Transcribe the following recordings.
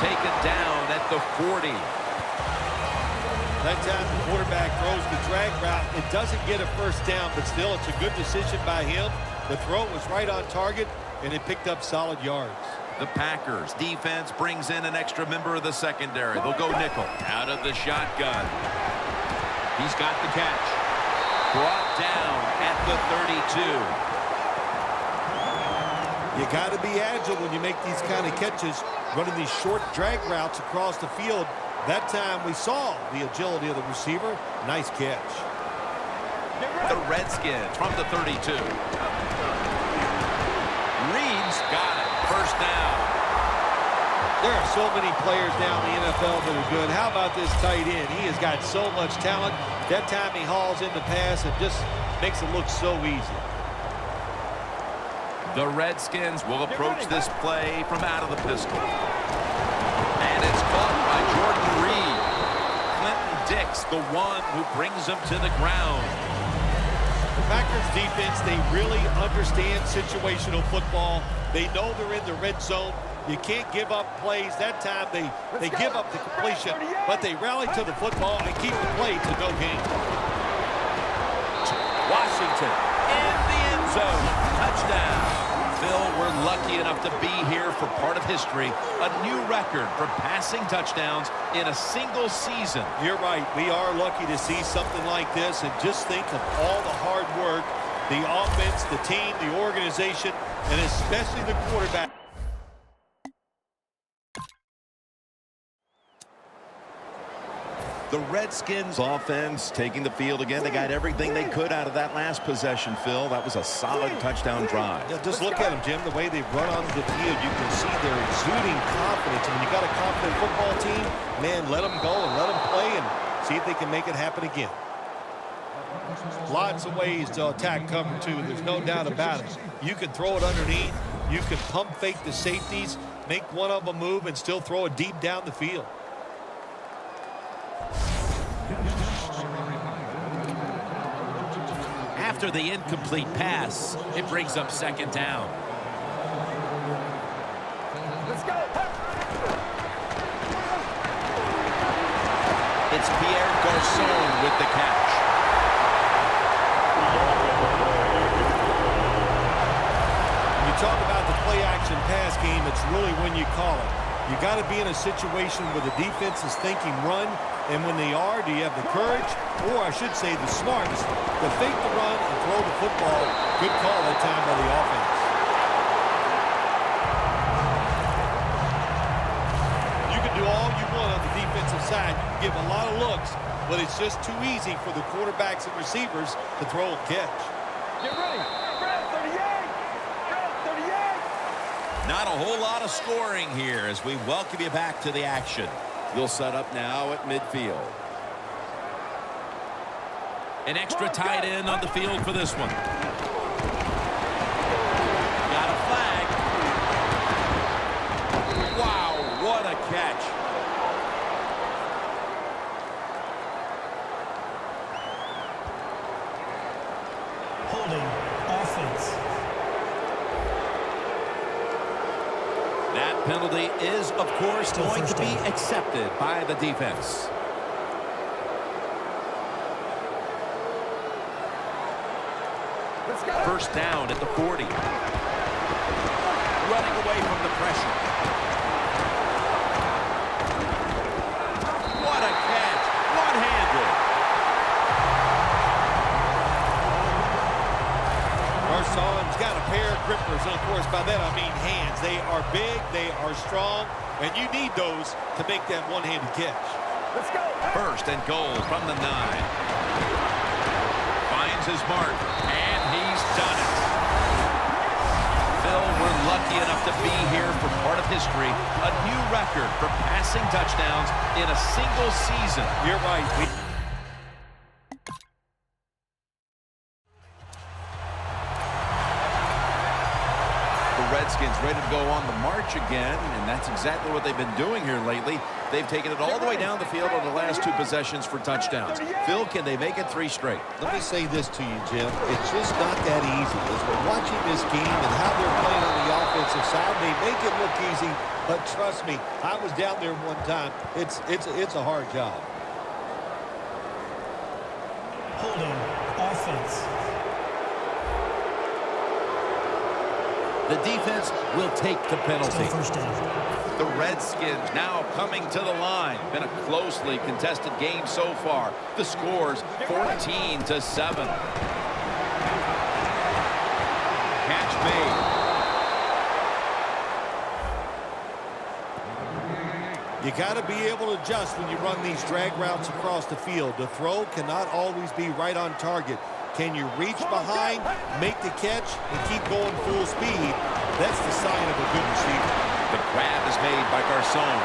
taken down at the 40. That time the quarterback throws the drag route. It doesn't get a first down, but still it's a good decision by him. The throw was right on target, and it picked up solid yards. The Packers defense brings in an extra member of the secondary. They'll go nickel out of the shotgun. He's got the catch. Brought down at the 32. You got to be agile when you make these kind of catches, running these short drag routes across the field. That time we saw the agility of the receiver. Nice catch. The Redskins from the 32. Reed's got it. First down. There are so many players now in the NFL that are good. How about this tight end? He has got so much talent. That time he hauls in the pass and just makes it look so easy. The Redskins will approach this play from out of the pistol. And it's caught by Jordan Reed. Clinton Dix, the one who brings him to the ground. The Packers defense, they really understand situational football. They know they're in the red zone. You can't give up plays. That time they give up the completion, but they rally to the football and keep the play to no gain. Washington in the end zone. Touchdown. Phil, we're lucky enough to be here for part of history. A new record for passing touchdowns in a single season. You're right. We are lucky to see something like this, and just think of all the hard work, the offense, the team, the organization, and especially the quarterback. The Redskins offense taking the field again. They got everything they could out of that last possession, Phil. That was a solid touchdown drive. Yeah, just look at them, Jim. The way they run onto the field, you can see they're exuding confidence. And when you got a confident football team, man, let them go and let them play and see if they can make it happen again. Lots of ways to attack cover two. There's no doubt about it. You can throw it underneath. You can pump fake the safeties, make one of them move, and still throw it deep down the field. After the incomplete pass, it brings up second down. Let's go. It's Pierre Garçon with the catch. When you talk about the play-action pass game, it's really when you call it. You got to be in a situation where the defense is thinking run, and when they are, do you have the courage, or I should say the smarts, to fake the run and throw the football? Good call that time by the offense. You can do all you want on the defensive side. You can give a lot of looks, but it's just too easy for the quarterbacks and receivers to throw and catch. Get ready. Grab 38. Grab 38. Not a whole lot of scoring here as we welcome you back to the action. We'll set up now at midfield. An extra tight end on the field for this one. Got a flag. Wow, what a catch. Holding offense. That penalty is, of course, going to be accepted by the defense. Let's go. First down at the 40. Running away from the pressure. What a catch. One-handed. Garçon's got a pair of grippers, and of course by that I mean hands. They are big, they are strong, and you need those to make that one-handed catch. Let's go. First and goal from the 9. Finds his mark, and he's done it. Phil, we're lucky enough to be here for part of history. A new record for passing touchdowns in a single season. You're right. Redskins ready to go on the march again, and that's exactly what they've been doing here lately. They've taken it all the way down the field on the last 2 possessions for touchdowns. Phil, can they make it 3 straight? Let me say this to you, Jim. It's just not that easy. As we're watching this game and how they're playing on the offensive side, they make it look easy, but trust me, I was down there one time. It's a hard job. Holding offense. The defense will take the penalty. Still first down. The Redskins now coming to the line. Been a closely contested game so far. The score's 14-7. Catch made. You got to be able to adjust when you run these drag routes across the field. The throw cannot always be right on target. Can you reach behind, make the catch, and keep going full speed? That's the sign of a good receiver. The grab is made by Garcon.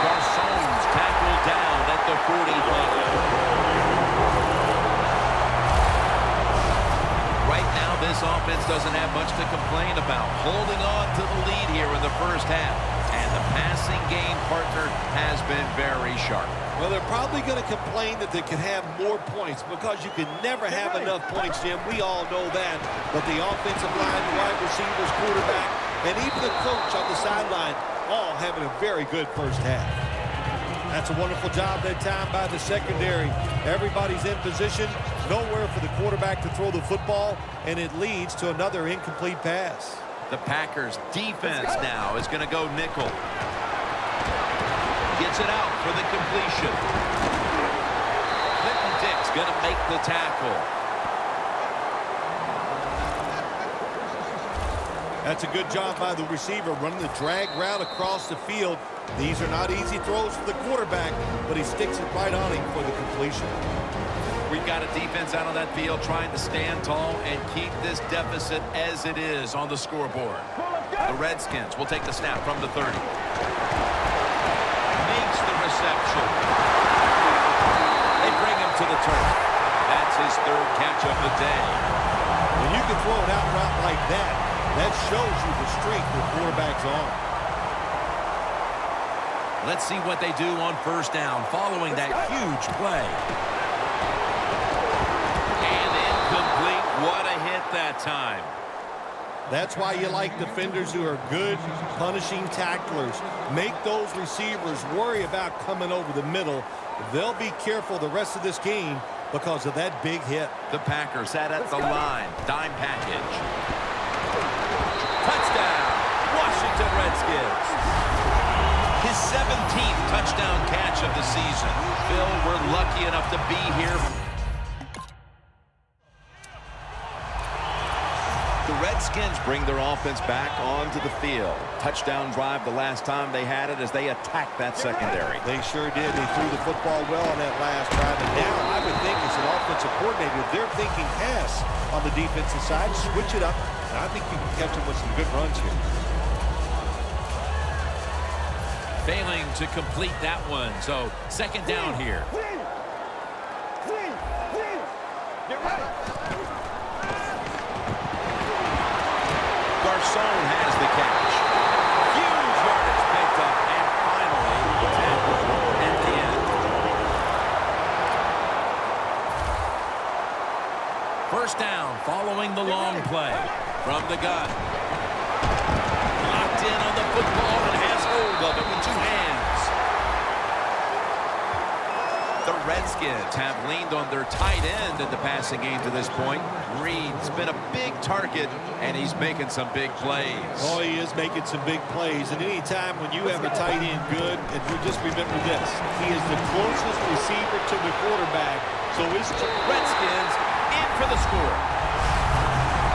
Garcon's tackled down at the 45. Right now, this offense doesn't have much to complain about. Holding on to the lead here in the first half. And the passing game partner has been very sharp. Well, they're probably going to complain that they can have more points because you can never have enough points, Jim. We all know that. But the offensive line, wide receivers, quarterback, and even the coach on the sideline all having a very good first half. That's a wonderful job that time by the secondary. Everybody's in position, nowhere for the quarterback to throw the football, and it leads to another incomplete pass. The Packers defense now is going to go nickel. Gets it out for the completion. Clinton Dick's going to make the tackle. That's a good job by the receiver, running the drag route across the field. These are not easy throws for the quarterback, but he sticks it right on him for the completion. We've got a defense out on that field trying to stand tall and keep this deficit as it is on the scoreboard. The Redskins will take the snap from the 30. Makes the reception. They bring him to the turf. That's his 3rd catch of the day. When you can throw an out route like that, that shows you the strength the quarterback's on. Let's see what they do on first down following that huge play. And incomplete. What a hit that time. That's why you like defenders who are good punishing tacklers. Make those receivers worry about coming over the middle. They'll be careful the rest of this game because of that big hit. The Packers sat at the line. Dime package. Touchdown. Washington Redskins. His 17th touchdown catch of the season. Phil, we're lucky enough to be here. The Redskins bring their offense back onto the field. Touchdown drive the last time they had it as they attacked that secondary. They sure did. They threw the football well on that last drive. And now I would think as an offensive coordinator, they're thinking pass on the defensive side. Switch it up. And I think you can catch them with some good runs here. Failing to complete that one. So second down here. Get ready. Garcon has the catch. Huge yardage picked up, and finally the tackle at the end. First down following the long play from the gun. Locked in on the football and has hold of it with 2 hands. The Redskins have leaned on their tight end in the passing game to this point. Reed's been a big target, and he's making some big plays. Oh, he is making some big plays. And any time when you have a tight end good, and just remember this, he is the closest receiver to the quarterback. So his Redskins in for the score.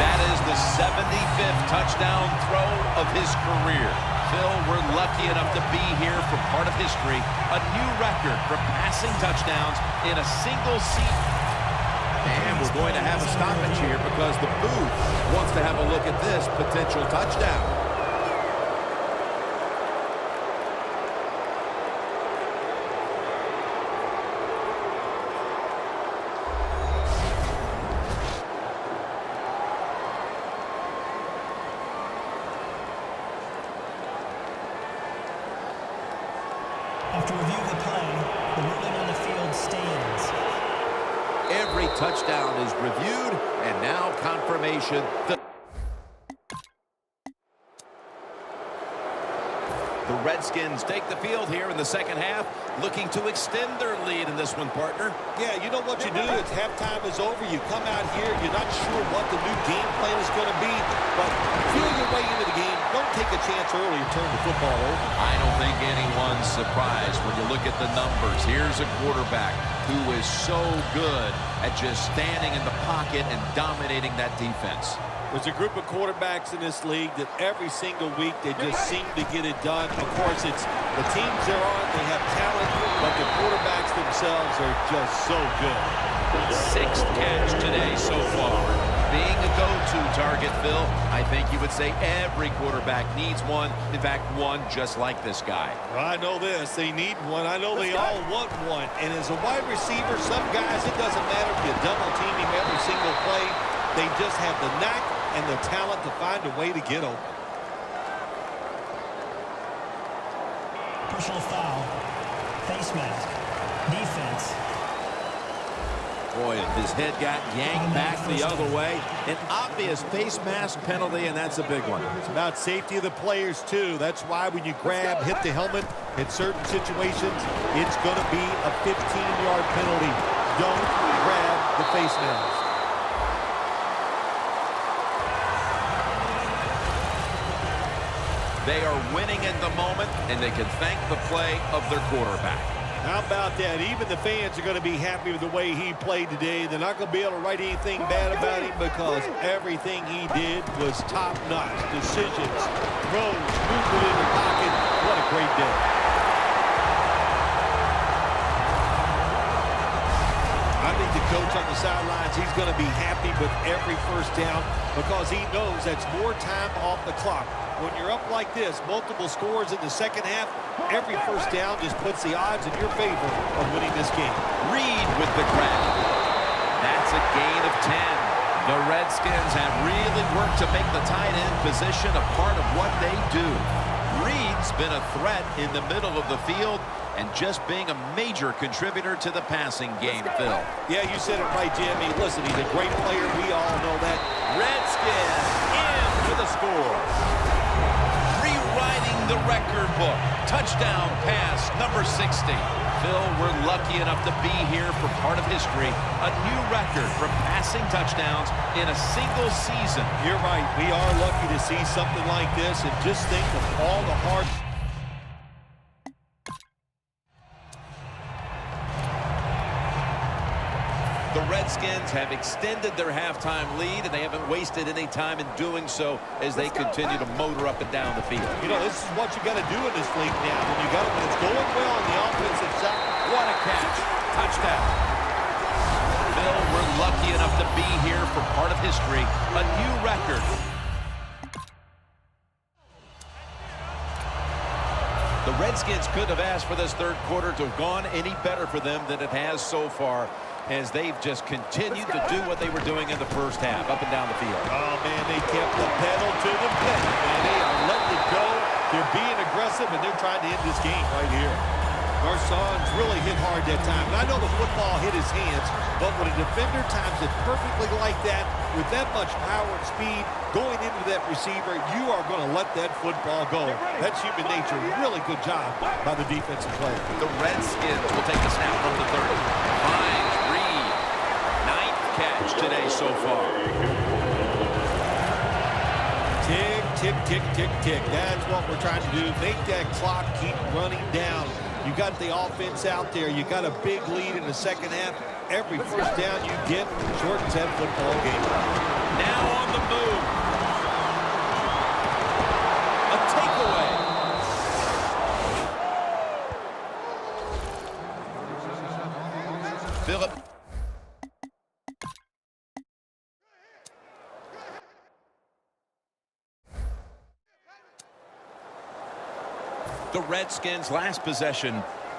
That is the 75th touchdown throw of his career. Phil, we're lucky enough to be here for part of history. A new record for passing touchdowns in a single season. And we're going to have a stoppage here because the booth wants to have a look at this potential touchdown. After review of the play, the ruling on the field stands. Every touchdown is reviewed, and now confirmation. The Redskins take the field here in the second half, looking to extend their lead in this one, partner. Yeah, you know what you do? It's halftime is over. You come out here, you're not sure what the new game plan is going to be, but feel your way into the game. Don't take a chance early and turn the football over. I don't think anyone's surprised when you look at the numbers. Here's a quarterback who is so good at just standing in the pocket and dominating that defense. There's a group of quarterbacks in this league that every single week they just seem to get it done. Of course, it's the teams they're on, they have talent, but the quarterbacks themselves are just so good. Sixth catch today so far. Being a go-to target, Phil, I think you would say every quarterback needs one. In fact, one just like this guy. Well, I know this. They need one. I know they all want one. And as a wide receiver, some guys, it doesn't matter if you double team him every single play. They just have the knack and the talent to find a way to get open. Personal foul. Face mask. Defense. Boy, his head got yanked back the other way. An obvious face mask penalty, and that's a big one. It's about safety of the players, too. That's why when you grab, hit the helmet in certain situations, it's going to be a 15-yard penalty. Don't grab the face mask. They are winning in the moment, and they can thank the play of their quarterback. How about that? Even the fans are going to be happy with the way he played today. They're not going to be able to write anything bad about him because everything he did was top-notch. Decisions, throws, movement in the pocket. What a great day. I think the coach on the sidelines, he's going to be happy with every first down because he knows that's more time off the clock. When you're up like this, multiple scores in the second half, every first down just puts the odds in your favor of winning this game. Reed with the grab. That's a gain of 10. The Redskins have really worked to make the tight end position a part of what they do. Reed's been a threat in the middle of the field and just being a major contributor to the passing game, Phil. Yeah, you said it right, Jimmy. Listen, he's a great player. We all know that. Redskins in for the score. Rewriting the record book. Touchdown pass number 60. Phil, we're lucky enough to be here for part of history. A new record for passing touchdowns in a single season. You're right. We are lucky to see something like this, and just think of all the hard... The Redskins have extended their halftime lead, and they haven't wasted any time in doing so as they continue to motor up and down the field. You know, this is what you got to do in this league now. When it's going well on the offensive side. What a catch. Touchdown. Phil, we're lucky enough to be here for part of history. A new record. The Redskins couldn't have asked for this third quarter to have gone any better for them than it has so far, as they've just continued to do what they were doing in the first half, up and down the field. Oh, man, they kept the pedal to the metal, man. They are letting it go. They're being aggressive, and they're trying to end this game right here. Garcon's really hit hard that time. And I know the football hit his hands, but when a defender times it perfectly like that, with that much power and speed going into that receiver, you are going to let that football go. That's human nature. Really good job by the defensive player. The Redskins will take the snap from the 30. Finds Reed. Ninth catch today so far. Tick, tick, tick, tick, tick. That's what we're trying to do. Make that clock keep running down. You got the offense out there. You got a big lead in the second half. Every first down you get shortens that football game. Now on the move. A takeaway. Philip. The Redskins' last possession